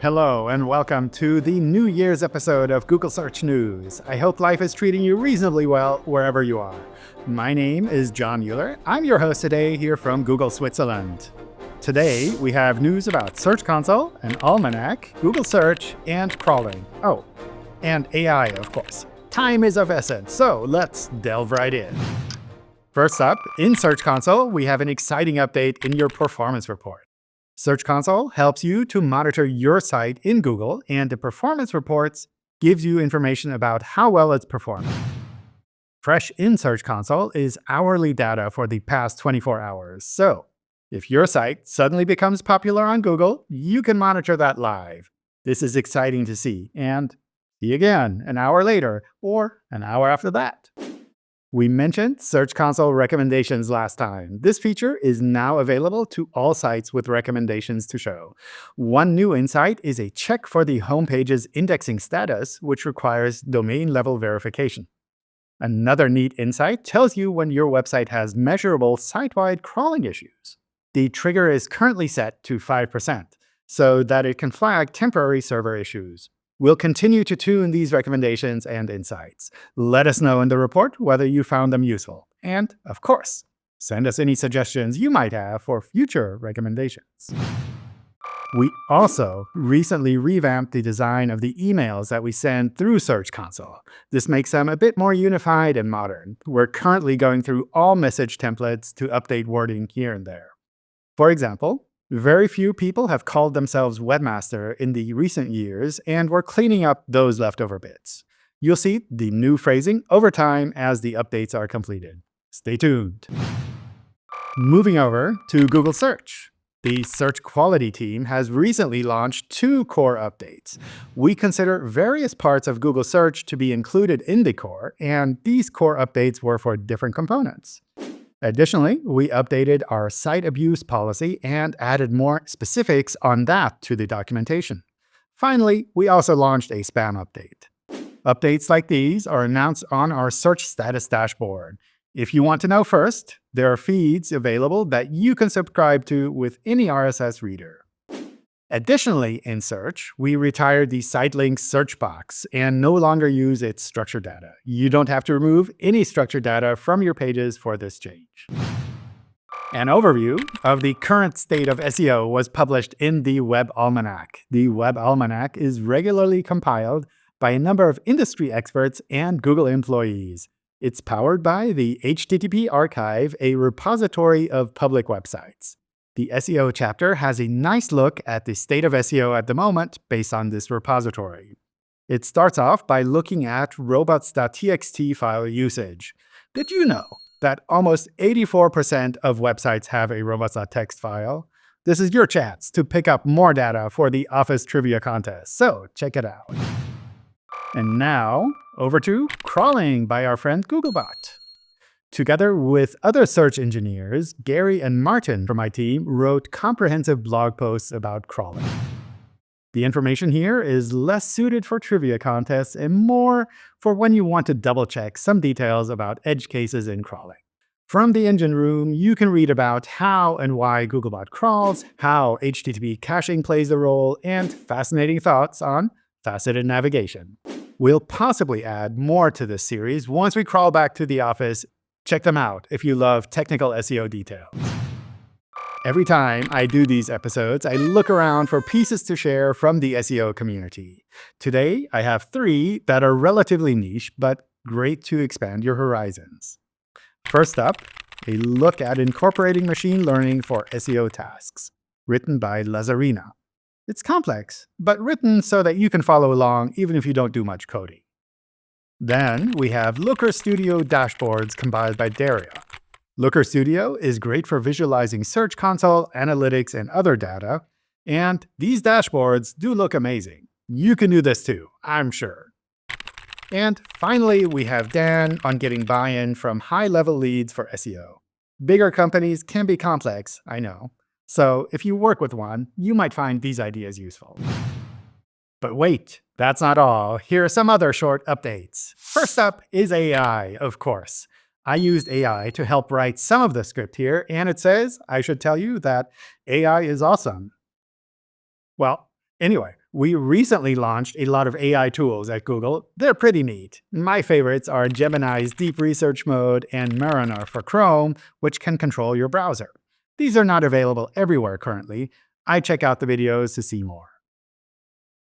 Hello and welcome to the New Year's episode of Google Search News. I hope life is treating you reasonably well wherever you are. My name is John Mueller. I'm your host today here from Google Switzerland. Today we have news about Search Console, an Almanac, Google Search, and crawling. Oh, and AI, of course. Time is of essence, so let's delve right in. First up, in Search Console, we have an exciting update in your performance report. Search Console helps you to monitor your site in Google, and the performance reports gives you information about how well it's performing. Fresh in Search Console is hourly data for the past 24 hours. So, if your site suddenly becomes popular on Google, you can monitor that live. This is exciting to see, and see again an hour later or an hour after that. We mentioned Search Console recommendations last time. This feature is now available to all sites with recommendations to show. One new insight is a check for the homepage's indexing status, which requires domain-level verification. Another neat insight tells you when your website has measurable site-wide crawling issues. The trigger is currently set to 5%, so that it can flag temporary server issues. We'll continue to tune these recommendations and insights. Let us know in the report whether you found them useful. And, of course, send us any suggestions you might have for future recommendations. We also recently revamped the design of the emails that we send through Search Console. This makes them a bit more unified and modern. We're currently going through all message templates to update wording here and there. For example, very few people have called themselves webmaster in the recent years, and we're cleaning up those leftover bits. You'll see the new phrasing over time as the updates are completed. Stay tuned. Moving over to Google Search. The search quality team has recently launched 2 core updates. We consider various parts of Google Search to be included in the core, and these core updates were for different components. Additionally, we updated our site abuse policy and added more specifics on that to the documentation. Finally, we also launched a spam update. Updates like these are announced on our search status dashboard. If you want to know first, there are feeds available that you can subscribe to with any RSS reader. Additionally, in Search, we retired the site links search box and no longer use its structured data. You don't have to remove any structured data from your pages for this change. An overview of the current state of SEO was published in the Web Almanac. The Web Almanac is regularly compiled by a number of industry experts and Google employees. It's powered by the HTTP Archive, a repository of public websites. The SEO chapter has a nice look at the state of SEO at the moment based on this repository. It starts off by looking at robots.txt file usage. Did you know that almost 84% of websites have a robots.txt file? This is your chance to pick up more data for the Office Trivia Contest, so check it out. And now, over to Crawling by our friend Googlebot. Together with other search engineers, Gary and Martin from my team wrote comprehensive blog posts about crawling. The information here is less suited for trivia contests and more for when you want to double-check some details about edge cases in crawling. From the engine room, you can read about how and why Googlebot crawls, how HTTP caching plays a role, and fascinating thoughts on faceted navigation. We'll possibly add more to this series once we crawl back to the office. Check them out if you love technical SEO details. Every time I do these episodes, I look around for pieces to share from the SEO community. Today, I have 3 that are relatively niche, but great to expand your horizons. First up, a look at incorporating machine learning for SEO tasks, written by Lazarina. It's complex, but written so that you can follow along even if you don't do much coding. Then we have Looker Studio dashboards compiled by Daria. Looker Studio is great for visualizing Search Console, analytics, and other data. And these dashboards do look amazing. You can do this too, I'm sure. And finally, we have Dan on getting buy-in from high-level leads for SEO. Bigger companies can be complex, I know. So if you work with one, you might find these ideas useful. But wait, that's not all. Here are some other short updates. First up is AI, of course. I used AI to help write some of the script here, and it says I should tell you that AI is awesome. Well, Anyway, we recently launched a lot of AI tools at Google. They're pretty neat. My favorites are Gemini's Deep Research Mode and Mariner for Chrome, which can control your browser. These are not available everywhere currently. I check out the videos to see more.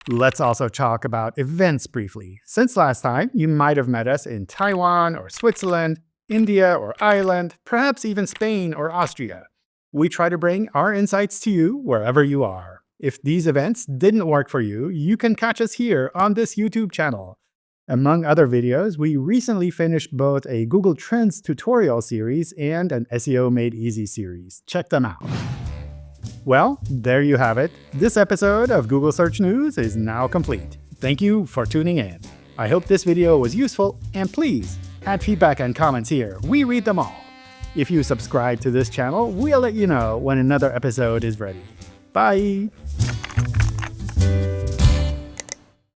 Let's also talk about events briefly. Since last time, you might have met us in Taiwan or Switzerland, India or Ireland, perhaps even Spain or Austria. We try to bring our insights to you wherever you are. If these events didn't work for you, you can catch us here on this YouTube channel. Among other videos, we recently finished both a Google Trends tutorial series and an SEO Made Easy series. Check them out. Well, there you have it. This episode of Google Search News is now complete. Thank you for tuning in. I hope this video was useful, and please add feedback and comments here. We read them all. If you subscribe to this channel, we'll let you know when another episode is ready. Bye!